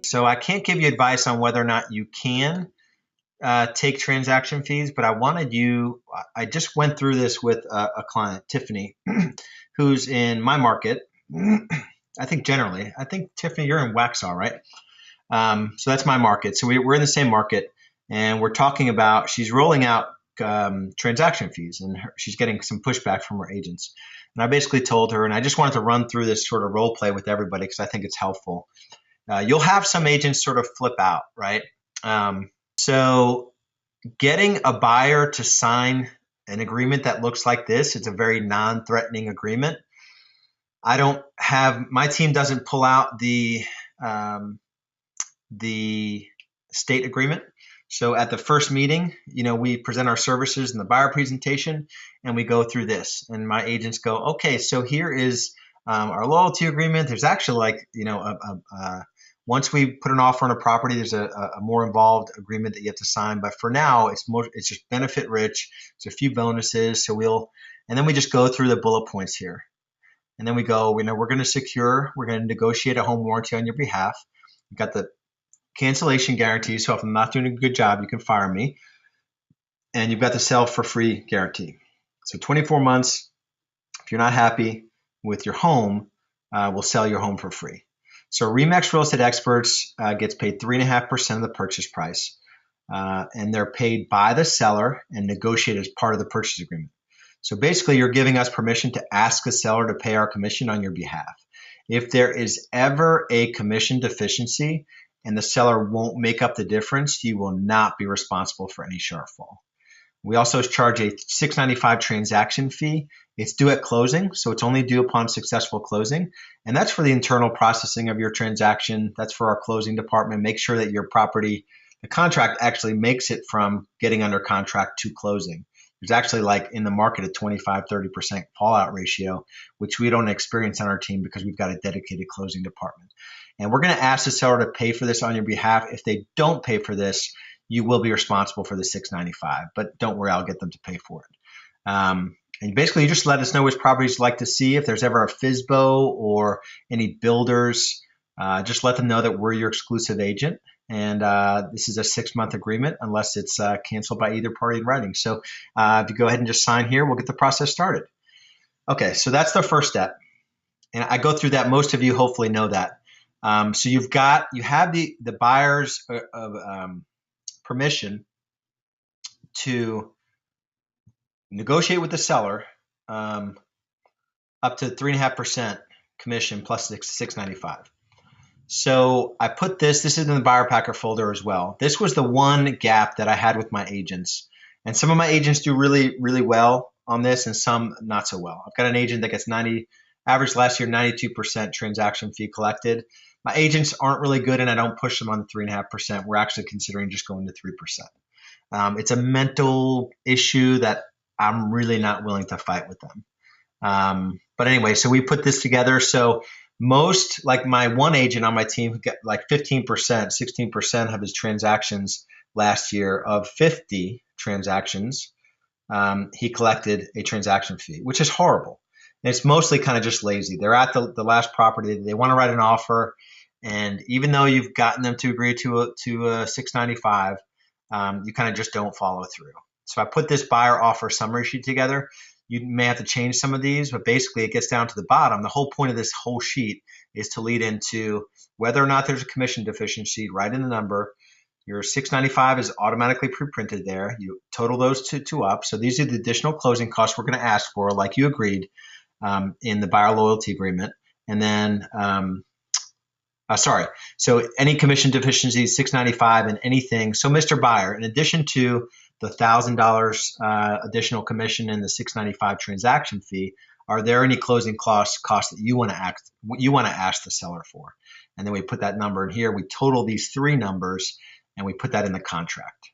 So I can't give you advice on whether or not you can take transaction fees, but I just went through this with a client, Tiffany, who's in my market. I think Tiffany, you're in Waxhaw, right? So that's my market. So we're in the same market, and we're talking about she's rolling out transaction fees, and she's getting some pushback from her agents. And I basically told her, and I just wanted to run through this sort of role play with everybody because I think it's helpful. You'll have some agents sort of flip out, right? So getting a buyer to sign an agreement that looks like this, it's a very non-threatening agreement. My team doesn't pull out the state agreement. So at the first meeting, we present our services in the buyer presentation, and we go through this. And my agents go, okay, so here is our loyalty agreement. There's actually once we put an offer on a property, there's a more involved agreement that you have to sign. But for now, it's just benefit rich. There's a few bonuses. And then we just go through the bullet points here. And then we go, we're going to negotiate a home warranty on your behalf. You've got the cancellation guarantee. So if I'm not doing a good job, you can fire me. And you've got the sell for free guarantee. So 24 months, if you're not happy with your home, we'll sell your home for free. So RE/MAX Real Estate Experts gets paid 3.5% of the purchase price, and they're paid by the seller and negotiated as part of the purchase agreement. So basically, you're giving us permission to ask the seller to pay our commission on your behalf. If there is ever a commission deficiency and the seller won't make up the difference, you will not be responsible for any shortfall. We also charge a $6.95 transaction fee. It's due at closing, so it's only due upon successful closing. And that's for the internal processing of your transaction. That's for our closing department. Make sure that your property, the contract actually makes it from getting under contract to closing. There's actually in the market a 25-30% fallout ratio, which we don't experience on our team because we've got a dedicated closing department. And we're going to ask the seller to pay for this on your behalf. If they don't pay for this, you will be responsible for the $6.95, but don't worry, I'll get them to pay for it. And basically, you just let us know which properties you'd like to see. If there's ever a FSBO or any builders, just let them know that we're your exclusive agent. And this is a 6-month agreement unless it's canceled by either party in writing. So if you go ahead and just sign here, we'll get the process started. Okay, so that's the first step. And I go through that. Most of you hopefully know that. So you have the buyer's permission to negotiate with the seller up to 3.5% commission plus $6.95. So I put this is in the buyer packer folder as well. This was the one gap that I had with my agents. And some of my agents do really, really well on this and some not so well. I've got an agent that gets average last year, 92% transaction fee collected. My agents aren't really good and I don't push them on the 3.5%. We're actually considering just going to 3%. It's a mental issue that I'm really not willing to fight with them. But anyway, so we put this together. So most, my one agent on my team got 15%, 16% of his transactions last year. Of 50 transactions, he collected a transaction fee, which is horrible. And it's mostly kind of just lazy. They're at the last property. They want to write an offer. And even though you've gotten them to agree to a $6.95, you kind of just don't follow through. So I put this buyer offer summary sheet together. You may have to change some of these, but basically it gets down to the bottom. The whole point of this whole sheet is to lead into whether or not there's a commission deficiency, write in the number. Your $6.95 is automatically pre-printed there. You total those two up. So these are the additional closing costs we're going to ask for, like you agreed in the buyer loyalty agreement. And then, so any commission deficiency, $6.95 and anything. So Mr. Buyer, in addition to the $1,000 additional commission and the $6.95 transaction fee, are there any closing costs that you want to ask the seller for? And then we put that number in here. We total these three numbers and we put that in the contract.